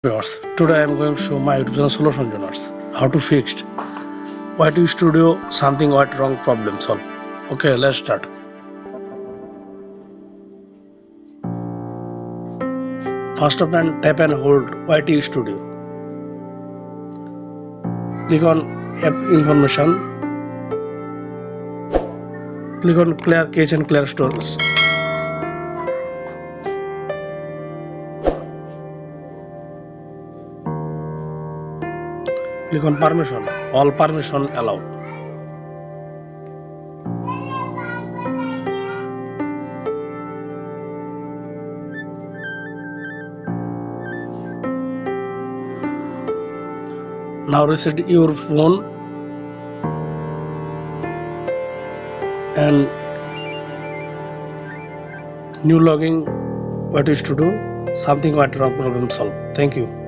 Viewers, today I am going to show my YouTube channel Solution Journals how to fix YT Studio something went wrong problem solve. Okay, let's start. First of all, tap and hold YT Studio. Click on App Information. Click on Clear Cache and Clear Storage. Click on Permission. All permission allowed. Now reset your phone and new login YT Studio something went wrong problem solved. Thank you.